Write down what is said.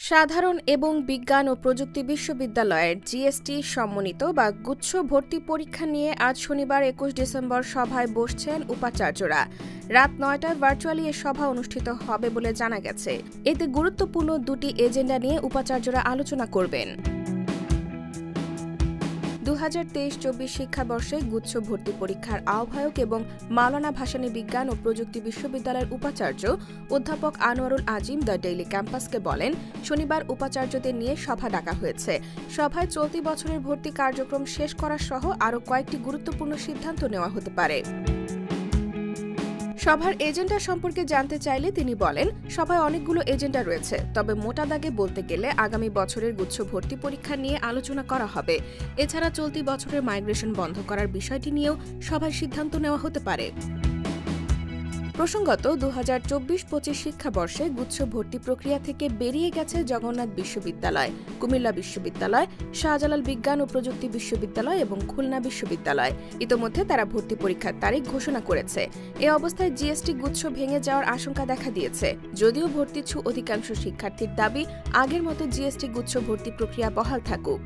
সাধারণ এবং বিজ্ঞান ও প্রযুক্তি বিশ্ববিদ্যালয়ের জিএসটি সমন্বিত বা গুচ্ছ ভর্তি পরীক্ষা নিয়ে আজ শনিবার ২১ ডিসেম্বর সভায় বসছেন উপাচার্যরা। রাত ৯টায় ভার্চুয়ালি এ সভা অনুষ্ঠিত হবে বলে জানা গেছে। এতে গুরুত্বপূর্ণ দুটি এজেন্ডা নিয়ে উপাচার্যরা আলোচনা করবেন। ২০২৩-২৪ শিক্ষাবর্ষে গুচ্ছ ভর্তি পরীক্ষার আহ্বায়ক এবং মাওলানা ভাসানী বিজ্ঞান ও প্রযুক্তি বিশ্ববিদ্যালয়ের উপাচার্য অধ্যাপক আনোয়ারুল আজিম দ্য ডেইলি ক্যাম্পাসকে বলেন, শনিবার উপাচার্যদের নিয়ে সভা ডাকা হয়েছে। সভায় চলতি বছরের ভর্তি কার্যক্রম শেষ করা সহ আরও কয়েকটি গুরুত্বপূর্ণ সিদ্ধান্ত নেওয়া হতে পারে। সভার এজেন্ডা সম্পর্কে জানতে চাইলে তিনি বলেন, সভায় অনেকগুলো এজেন্ডা রয়েছে, তবে মোটা দাগে বলতে গেলে আগামী বছরের গুচ্ছ ভর্তি পরীক্ষা নিয়ে আলোচনা করা হবে। এছাড়া চলতি বছরের মাইগ্রেশন বন্ধ করার বিষয়টি নিয়েও সভায় সিদ্ধান্ত নেওয়া হতে পারে। প্রসঙ্গত ২০২৪-২৫ শিক্ষাবর্ষে গুচ্ছ ভর্তি প্রক্রিয়া থেকে বেরিয়ে গেছে জগন্নাথ বিশ্ববিদ্যালয়, কুমিল্লা বিশ্ববিদ্যালয়, শাহজালাল বিজ্ঞান ও প্রযুক্তি বিশ্ববিদ্যালয় এবং খুলনা বিশ্ববিদ্যালয়। ইতোমধ্যে তারা ভর্তি পরীক্ষার তারিখ ঘোষণা করেছে। এ অবস্থায় জিএসটি গুচ্ছ ভেঙে যাওয়ার আশঙ্কা দেখা দিয়েছে। যদিও ভর্তিচ্ছু অধিকাংশ শিক্ষার্থীর দাবি, আগের মতো জিএসটি গুচ্ছ ভর্তি প্রক্রিয়া বহাল থাকুক।